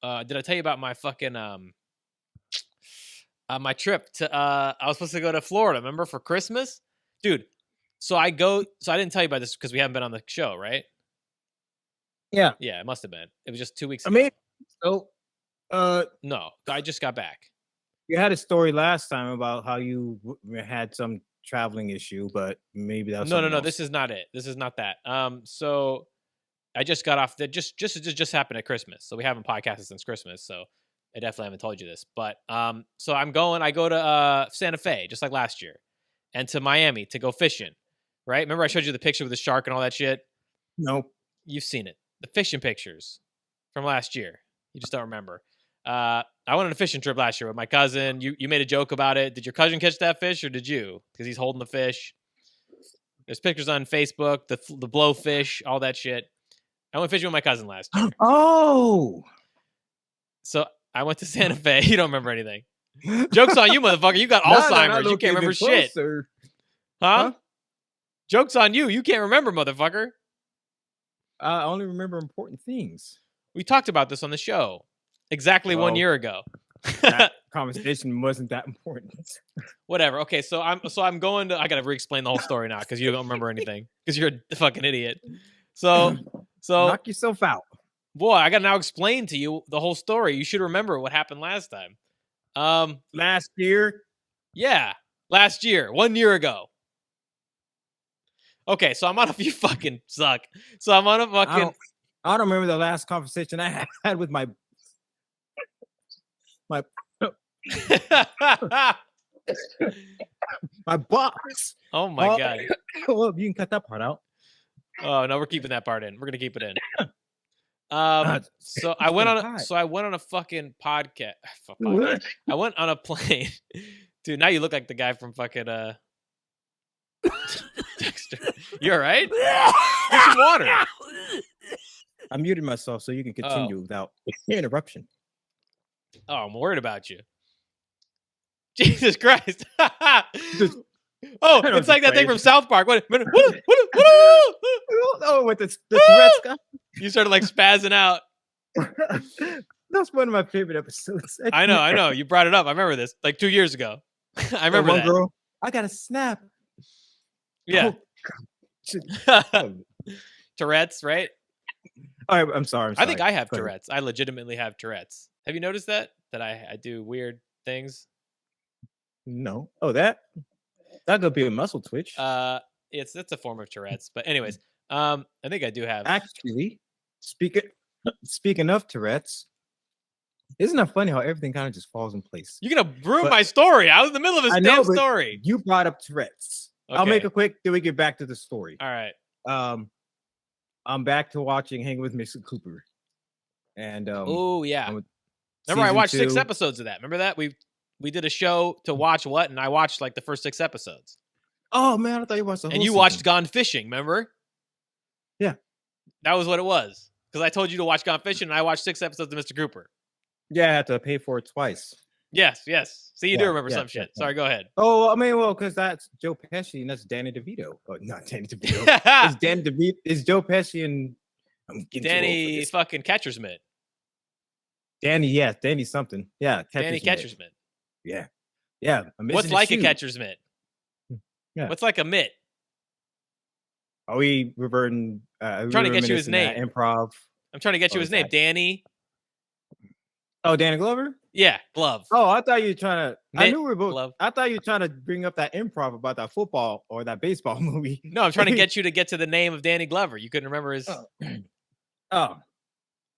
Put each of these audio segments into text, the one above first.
did I tell you about my fucking my trip to I was supposed to go to Florida, remember, for Christmas? Dude, so I didn't tell you about this because we haven't been on the show, right? Yeah. Yeah, it must have been. It was just 2 weeks I ago. mean, so No, I just got back. you had a story last time about how you had some traveling issue, but maybe that was something No. else. This is not it. This is not that. So I just got off. That just happened at Christmas. So we haven't podcasted since Christmas. So I definitely haven't told you this. But so I go to Santa Fe just like last year, and to Miami to go fishing. Right? Remember I showed you the picture with the shark and all that shit. No. You've seen it. The fishing pictures from last year. You just don't remember. I went on a fishing trip last year with my cousin. You made a joke about it. Did your cousin catch that fish or did you? Because he's holding the fish. There's pictures on Facebook, the blowfish, all that shit. I went fishing with my cousin last year. Oh. So I went to Santa Fe. You don't remember anything. Joke's on you, motherfucker. You got Alzheimer's. You can't remember shit. Huh? Joke's on you. You can't remember, motherfucker. I only remember important things. We talked about this on the show exactly 1 year ago. That conversation wasn't that important. Whatever. Okay, so I'm going to. I gotta re-explain the whole story now because you don't remember anything because you're a fucking idiot. So knock yourself out, boy. I gotta now explain to you the whole story. You should remember what happened last time. Last year. Yeah, last year, 1 year ago. Okay, so I'm on a you fucking suck. So I'm on a fucking. I don't remember the last conversation I had with my my boss. Oh my god. Well, you can cut that part out. Oh no, we're keeping that part in. We're gonna keep it in. So I went on a fucking podcast. I went on a plane. Dude, now you look like the guy from fucking Dexter. You all right? Get some water. I muted myself so you can continue without interruption. Oh, I'm worried about you. Jesus Christ. It's like that thing from South Park. What? Oh, with the Tourette's guy? You started like spazzing out. That's one of my favorite episodes. I know. You brought it up. I remember this like 2 years ago. I remember that. Girl, I got a snap. Yeah. Tourette's, right? I'm sorry. I think I have Tourette's. I legitimately have Tourette's. Have you noticed that I do weird things? No. Oh, that could be a muscle twitch. It's a form of Tourette's. But anyways, I think I do have. Actually, speaking of Tourette's, isn't that funny how everything kind of just falls in place? You're gonna ruin my story. I was in the middle of a damn story. You brought up Tourette's. Okay. I'll make it quick. Then we get back to the story. All right. I'm back to watching Hanging with Mr. Cooper. And oh yeah. Remember I watched 6 episodes of that. Remember that? We did a show to watch what? And I watched like the first 6 episodes. Oh man, I thought you watched the whole And you watched Gone Fishing, remember? Yeah. That was what it was. Because I told you to watch Gone Fishing and I watched 6 episodes of Mr. Cooper. Yeah, I had to pay for it twice. Yes. See, you do remember some shit. Sorry, go ahead. Oh, I mean, well, because that's Joe Pesci and that's Danny DeVito. Oh, not Danny DeVito. It's Danny DeVito. It's Joe Pesci and Danny fucking Catcher's Mitt. Danny something. Yeah, Danny Catcher's Mitt. Yeah. What's like a catcher's mitt? Yeah. What's like a mitt? Are we reverting? I'm trying to get you his name. Improv. I'm trying to get you his name. Danny. Oh, Danny Glover? Yeah, Glove. Oh, I thought you were trying to. I knew we were both. Glove. I thought you were trying to bring up that improv about that football or that baseball movie. No, I'm trying to get you to get to the name of Danny Glover. You couldn't remember his. Oh.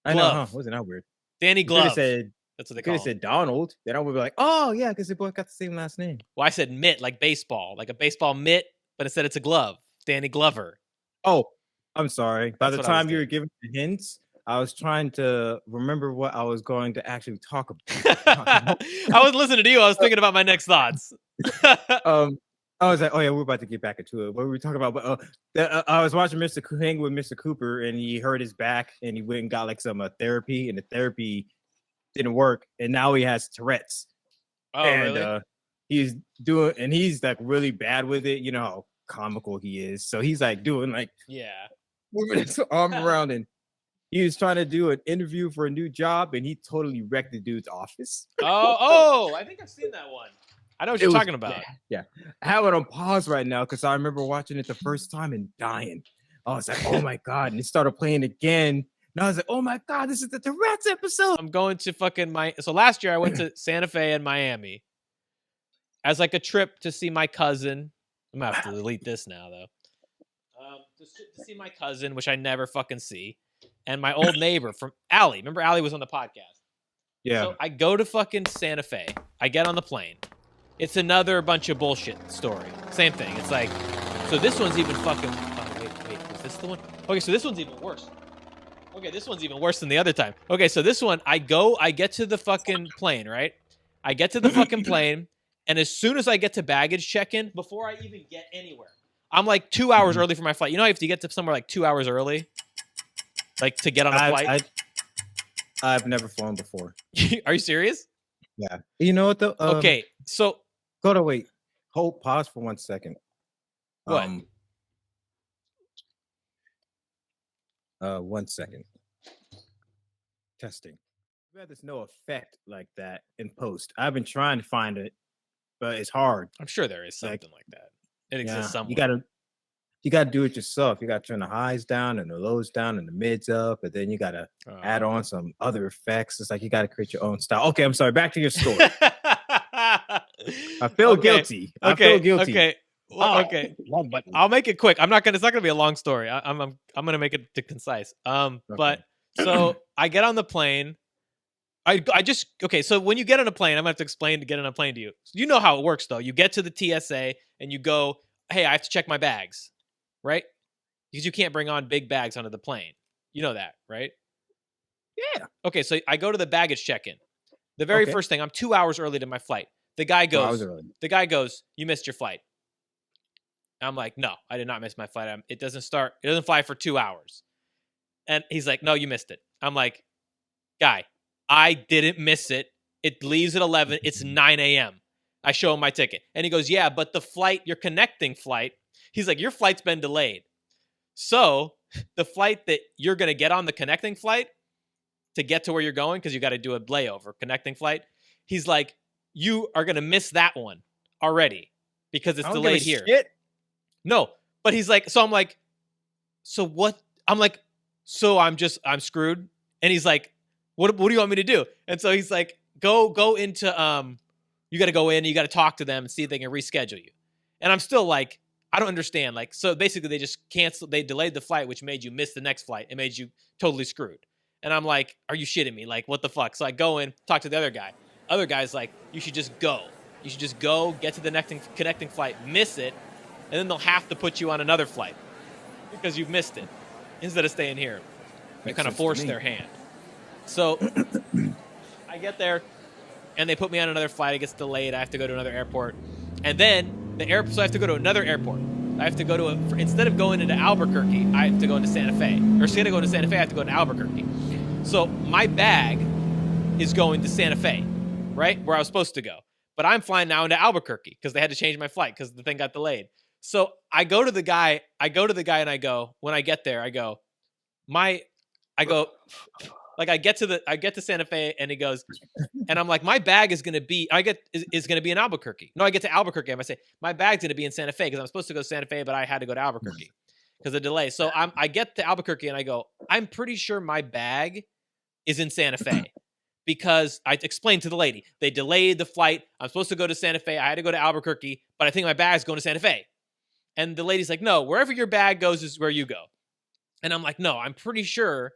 I know. Huh? Wasn't that weird? Danny Glove. That's what they call him. Could have said Donald. Then I would be like, oh yeah, because they both got the same last name. Well, I said mitt, like baseball, like a baseball mitt, but instead it's a glove. Danny Glover. Oh, I'm sorry. By the time you were giving the hints, I was trying to remember what I was going to actually talk about. I was listening to you. I was thinking about my next thoughts. I was like, oh yeah, we're about to get back into it. What were we talking about? But I was watching Hanging with Mr. Cooper, and he hurt his back, and he went and got like some therapy, and the therapy didn't work, and now he has Tourette's. Oh, and really? He's like really bad with it. You know how comical he is, so he's like doing like moving his arm around and He was trying to do an interview for a new job, and he totally wrecked the dude's office. Oh, I think I've seen that one. I know what you're talking about. Yeah. I have it on pause right now because I remember watching it the first time and dying. I was like, oh my God. And it started playing again. And I was like, oh my God, this is the Tourette's episode. I'm going to fucking so last year I went to Santa Fe and Miami as like a trip to see my cousin. I'm gonna have to delete this now though. To see my cousin, which I never fucking see, and my old neighbor from Allie. Remember Allie was on the podcast. Yeah. So I go to fucking Santa Fe. I get on the plane. It's another bunch of bullshit story. Same thing. It's like, so this one's even fucking. Oh, wait, is this the one? Okay, so this one's even worse. Okay, this one's even worse than the other time. Okay, so this one, I get to the fucking plane, right? I get to the fucking plane, and as soon as I get to baggage check-in, before I even get anywhere, I'm like 2 hours early for my flight. You know, I have to get to somewhere like 2 hours early, like to get on a flight. I've never flown before. Are you serious? Yeah. You know what though? Okay, so wait. Pause for 1 second. What? 1 second. Testing. There's no effect like that in post. I've been trying to find it, but it's hard. I'm sure there is something like that. It exists somewhere. You gotta do it yourself. You gotta turn the highs down and the lows down and the mids up, and then you gotta add on some other effects. It's like you gotta create your own style. Okay, I'm sorry. Back to your story. I feel guilty. I feel guilty. Okay. Well, okay. I'll make it quick. It's not gonna be a long story. I'm gonna make it concise. But so I get on the plane. So when you get on a plane, I'm gonna have to explain to get on a plane to you. You know how it works though. You get to the TSA and you go, hey, I have to check my bags, right? Because you can't bring on big bags onto the plane. You know that, right? Yeah. Okay, so I go to the baggage check-in. The very first thing, I'm 2 hours early to my flight. The guy goes, you missed your flight. I'm like, no, I did not miss my flight. It doesn't fly for 2 hours. And he's like, no, you missed it. I'm like, guy, I didn't miss it. It leaves at 11. It's 9 a.m. I show him my ticket. And he goes, yeah, but the flight, your connecting flight, he's like, your flight's been delayed. So the flight that you're going to get on, the connecting flight to get to where you're going, because you got to do a layover, connecting flight, he's like, you are going to miss that one already because it's delayed here. Shit. No, but he's like, so I'm like, so what? I'm like, so I'm screwed. And he's like, what do you want me to do? And so he's like, go into, you got to go in and you got to talk to them and see if they can reschedule you. And I'm still like, I don't understand. Like, so basically they just they delayed the flight, which made you miss the next flight. It made you totally screwed. And I'm like, are you shitting me? Like, what the fuck? So I go in, talk to the other guy. Other guy's like, you should just go. You should just go, get to the next connecting flight, miss it, and then they'll have to put you on another flight because you've missed it instead of staying here. You kind of force their hand. So I get there, and they put me on another flight. It gets delayed. I have to go to another airport. And then so I have to go to another airport. I have to go to instead of going into Albuquerque, I have to go into Santa Fe. Or instead of going to Santa Fe, I have to go to Albuquerque. So my bag is going to Santa Fe, right? Where I was supposed to go. But I'm flying now into Albuquerque because they had to change my flight because the thing got delayed. So I go to the guy and I go, when I get there, I get to Santa Fe and he goes, and I'm like, my bag is going to be, is going to be in Albuquerque. No, I get to Albuquerque. I say, my bag's going to be in Santa Fe because I'm supposed to go to Santa Fe, but I had to go to Albuquerque because of the delay. So I get to Albuquerque and I go, I'm pretty sure my bag is in Santa Fe because I explained to the lady, they delayed the flight. I'm supposed to go to Santa Fe. I had to go to Albuquerque, but I think my bag's going to Santa Fe. And the lady's like, no, wherever your bag goes is where you go. And I'm like, no, I'm pretty sure.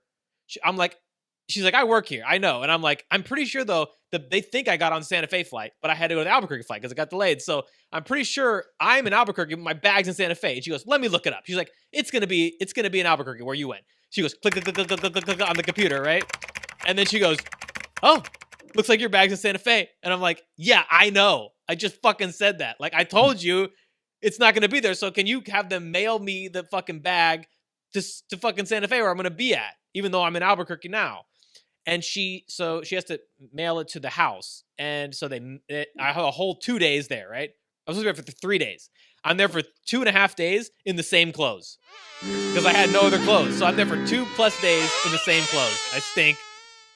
She's like, I work here. I know. And I'm like, I'm pretty sure, though, that they think I got on the Santa Fe flight, but I had to go to the Albuquerque flight because it got delayed. So I'm pretty sure I'm in Albuquerque, but my bag's in Santa Fe. And she goes, let me look it up. She's like, it's gonna be in Albuquerque where you went. She goes, click, click, click, click, click, click, click on the computer, right? And then she goes, oh, looks like your bag's in Santa Fe. And I'm like, yeah, I know. I just fucking said that. Like, I told you it's not gonna be there. So can you have them mail me the fucking bag to fucking Santa Fe where I'm gonna be at, even though I'm in Albuquerque now? And she has to mail it to the house. And so I have a whole 2 days there, right? I was supposed to be there for 3 days. I'm there for 2.5 days in the same clothes because I had no other clothes. So I'm there for 2+ days in the same clothes. I stink.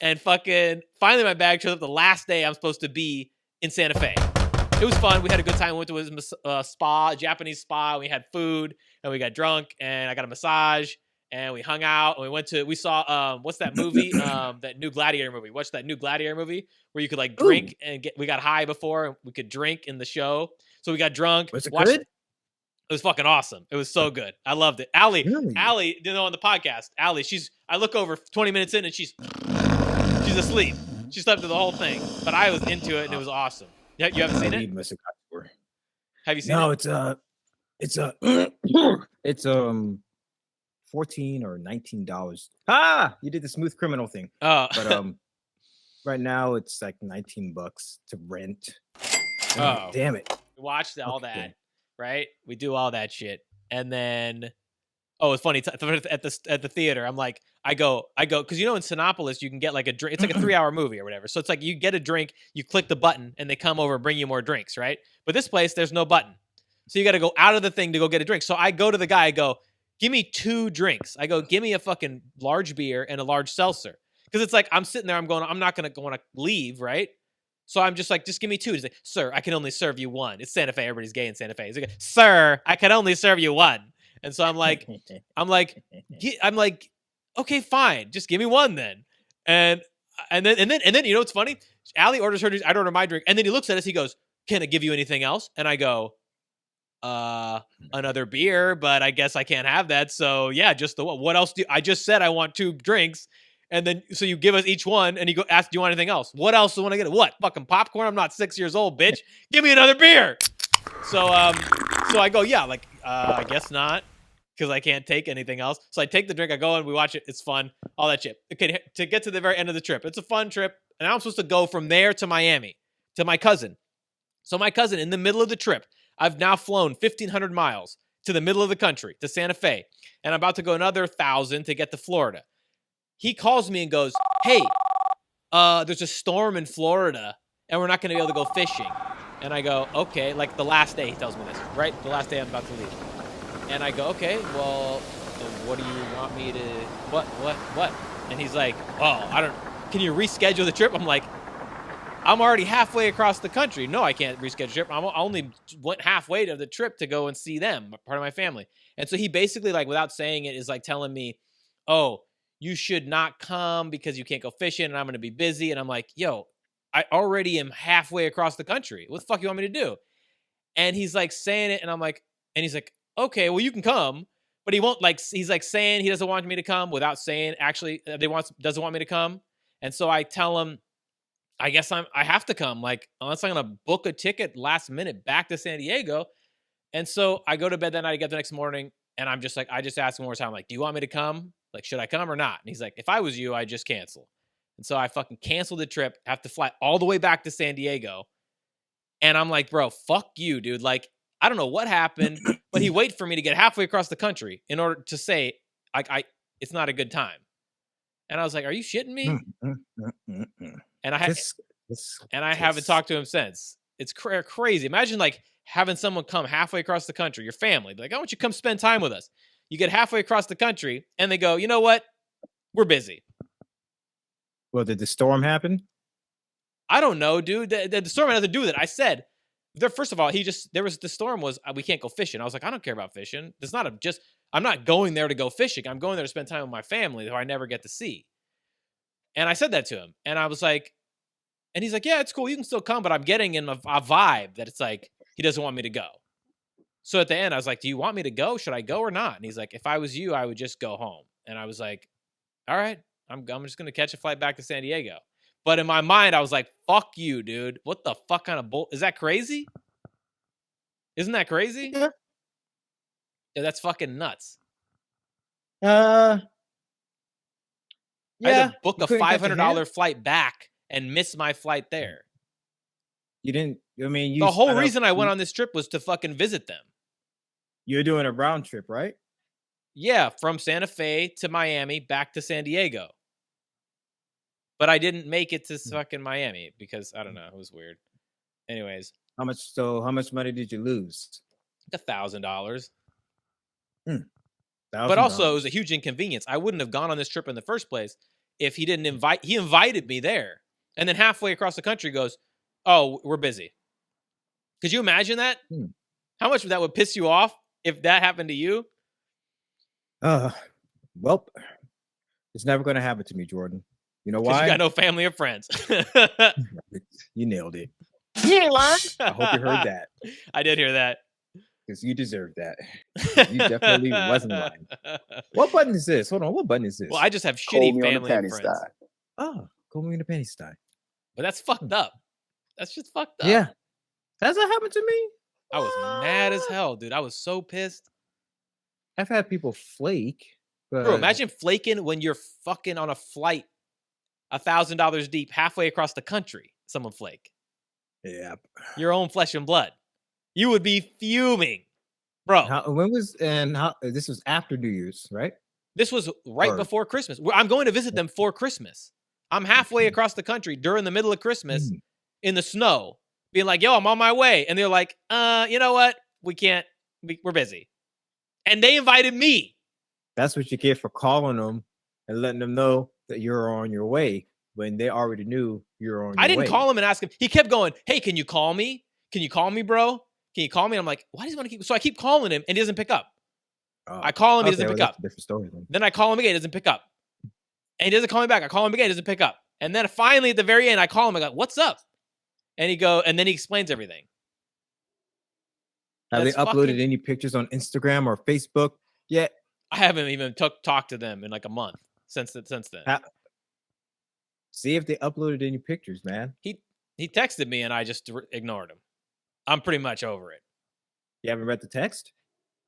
And fucking finally my bag shows up the last day I'm supposed to be in Santa Fe. It was fun. We had a good time. We went to a spa, a Japanese spa. We had food and we got drunk and I got a massage and we hung out and we saw what's that movie? That new Gladiator movie. What's that new Gladiator movie where you could like drink and we got high before and we could drink in the show. So we got drunk. Was it watched, good? It was fucking awesome. It was so good. I loved it. Allie, Really? you know, on the podcast, Allie, I look over 20 minutes in and she's asleep. She slept through the whole thing, but I was into it and it was awesome. Yeah, you haven't seen it? Have you seen it? No, it's $14 or $19. You did the Smooth Criminal thing. Oh, But right now it's like $19 to rent. Oh. Damn it. We watched all Okay. that, right? We do all that shit. And then it's funny at the theater. I'm like, I go because you know in Sinopolis you can get like a drink. It's like a 3-hour movie or whatever. So it's like you get a drink, you click the button, and they come over and bring you more drinks, right? But this place there's no button, so you got to go out of the thing to go get a drink. So I go to the guy, I go, give me 2 drinks. I go, give me a fucking large beer and a large seltzer, because it's like I'm sitting there, I'm going, I'm not gonna want to leave, right? So I'm just like, just give me 2. He's like, sir, I can only serve you 1. It's Santa Fe. Everybody's gay in Santa Fe. He's like, sir, I can only serve you 1. And so I'm like, okay, fine, just give me 1 then. And then you know what's funny? Allie orders her. I'd order my drink, and then he looks at us. He goes, "Can I give you anything else?" And I go, another beer, but I guess I can't have that. So yeah, just the one. What else I just said I want 2 drinks. And then, so you give us each one, and you ask, do you want anything else? What else do I want to get? What? Fucking popcorn? I'm not 6 years old, bitch. Give me another beer. So I go, yeah, like, I guess not, because I can't take anything else. So I take the drink, I go and we watch it. It's fun, all that shit. Okay, to get to the very end of the trip, it's a fun trip. And I'm supposed to go from there to Miami, to my cousin. So my cousin, in the middle of the trip, I've now flown 1,500 miles to the middle of the country, to Santa Fe. And I'm about to go another 1,000 to get to Florida. He calls me and goes, hey, there's a storm in Florida, and we're not going to be able to go fishing. And I go, okay, like the last day he tells me this, right? The last day I'm about to leave. And I go, okay, well, what do you want me to, what? And he's like, can you reschedule the trip? I'm like, I'm already halfway across the country. No, I can't reschedule the trip. I only went halfway to the trip to go and see them, part of my family. And so he basically, like, without saying it, is like telling me, oh, you should not come because you can't go fishing and I'm going to be busy. And I'm like, yo, I already am halfway across the country. What the fuck you want me to do? And he's like saying it. And I'm like, and he's like, okay, well, you can come, but he won't, like, he's like saying he doesn't want me to come without saying actually doesn't want me to come. And so I tell him, I guess I have to come, like, unless I'm going to book a ticket last minute back to San Diego. And so I go to bed that night, I get the next morning, and I'm just like, I just ask him one more time, like, do you want me to come? Like, should I come or not? And he's like, if I was you, I'd just cancel. And so I fucking canceled the trip, have to fly all the way back to San Diego. And I'm like, bro, fuck you, dude. Like, I don't know what happened, but he waited for me to get halfway across the country in order to say, like, it's not a good time. And I was like, are you shitting me? And I haven't talked to him since. It's crazy. Imagine, like, having someone come halfway across the country, your family, be like, I want you to come spend time with us. You get halfway across the country and they go, you know what? We're busy. Well, did the storm happen? I don't know, dude. The storm had nothing to do with it. I said, first of all, the storm was, we can't go fishing. I was like, I don't care about fishing. I'm not going there to go fishing. I'm going there to spend time with my family who I never get to see. And I said that to him. And I was like, and he's like, yeah, it's cool. You can still come. But I'm getting in a vibe that it's like, he doesn't want me to go. So at the end, I was like, do you want me to go? Should I go or not? And he's like, if I was you, I would just go home. And I was like, all right, I'm just going to catch a flight back to San Diego. But in my mind, I was like, fuck you, dude. What the fuck kind of bull? Is that crazy? Isn't that crazy? Yeah. Yeah, that's fucking nuts. Yeah. I had to book a $500 flight back and miss my flight there. You didn't, I mean, the whole reason I went on this trip was to fucking visit them. You're doing a round trip, right? Yeah, from Santa Fe to Miami, back to San Diego. But I didn't make it to fucking Miami because, I don't know, it was weird. Anyways. How much money did you lose? $1,000. But also, it was a $1,000. huge inconvenience. I wouldn't have gone on this trip in the first place if he didn't invite. He invited me there, and then halfway across the country goes, "Oh, we're busy." Could you imagine that? How much that would piss you off if that happened to you? Well, it's never going to happen to me, Jordan. You know Because why? you got no family or friends. You nailed it. You ain't lying. I hope you heard that, I did hear that. because you deserve that. You definitely wasn't lying. What button is this? Hold on. What button is this? Well, I just have Call shitty me on the family and panty friends. style. Oh, call me in the penny style. But that's fucked up. That's just fucked up. Yeah. Has that happened to me? I was mad as hell, dude. I was so pissed. I've had people flake. But Bro, imagine flaking when you're fucking on a flight $1,000 deep halfway across the country. Someone flake. Yeah. Your own flesh and blood. You would be fuming. Bro, This was after New Year's, right? this was right Or- before Christmas. I'm going to visit them for Christmas. I'm halfway across the country during the middle of Christmas in the snow, being like, yo, I'm on my way. And they're like, you know what? We can't. We're busy. And they invited me. That's what you get for calling them and letting them know that you're on your way when they already knew you're on your way. I didn't call him and ask him. He kept going, hey, can you call me? Can you call me, bro? Can you call me? And I'm like, why does he want to keep? So I keep calling him and he doesn't pick up. Oh, I call him, he okay, doesn't well, pick that's up. a different story then. Then I call him again, he doesn't pick up. And he doesn't call me back. I call him again, he doesn't pick up. And then finally at the very end, I call him, I go, what's up? And then he explains everything. Have they That's uploaded fucking- any pictures on Instagram or Facebook yet? I haven't even talked to them in like a month since then. See if they uploaded any pictures, man. He texted me and I just ignored him. I'm pretty much over it. You haven't read the text?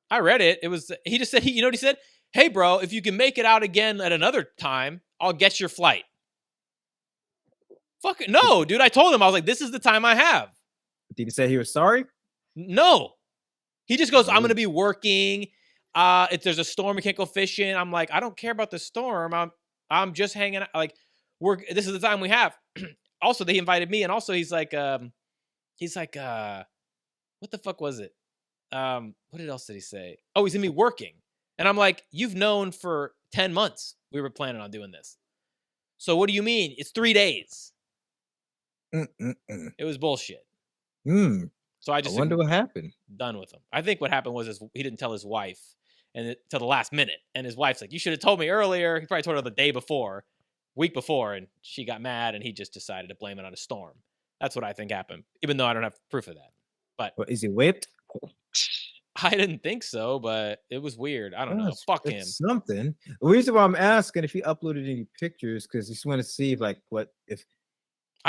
I read it. It was, he just said, you know what he said? Hey, bro, if you can make it out again at another time, I'll get your flight. Fuck it. No, dude. I told him, I was like, this is the time I have. Did he say he was sorry? No. He just goes, I'm going to be working. If there's a storm, we can't go fishing. I'm like, I don't care about the storm. I'm just hanging out. Like, this is the time we have. Also, they invited me. And also he's like, what the fuck was it? What else did he say? Oh, he's gonna be working. And I'm like, you've known for 10 months we were planning on doing this. So what do you mean? It's 3 days. It was bullshit. So I just wonder what happened. done with him. I think what happened was he didn't tell his wife till the last minute. And his wife's like, you should have told me earlier. He probably told her the day before, week before, and she got mad and he just decided to blame it on a storm. That's what I think happened, even though I don't have proof of that. But Well, is he whipped? I didn't think so, but it was weird. I don't know. Fuck him. It's something. The reason why I'm asking if he uploaded any pictures, because I just want to see if I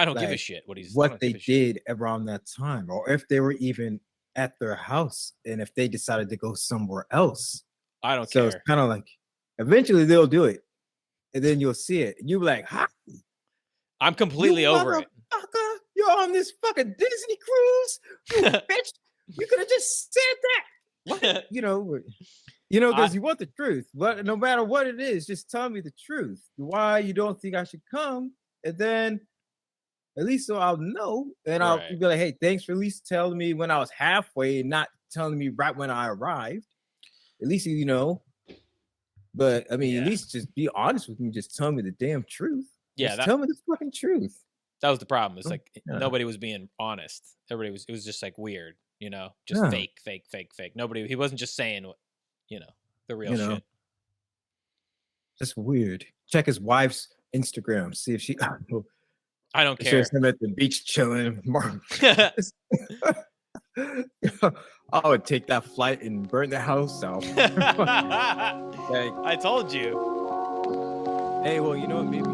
don't give a like, shit what he's what they did around that time, or if they were even at their house, and if they decided to go somewhere else. I don't So care. it's kind of like eventually they'll do it, and then you'll see it, and you'll be like, "Ha, I'm completely over it. motherfucker, you're on this fucking Disney cruise, you bitch. You could have just said that." What? Because you want the truth. But no matter what it is, just tell me the truth. Why you don't think I should come, and then at least so I'll know, and I'll Right. be like, "Hey, thanks for at least telling me when I was halfway, and not telling me right when I arrived." At least you know. But I mean, Yeah. at least just be honest with me. Just tell me the damn truth. Yeah, Just tell me the fucking truth. that was the problem. It's like Yeah. nobody was being honest. It was just like weird, just Yeah. fake. He wasn't just saying what, the real You know. shit. That's weird. Check his wife's Instagram. See if she I don't care. shows him at the beach chilling. I would take that flight and burn the house out. Like, I told you. hey, well, you know what? Maybe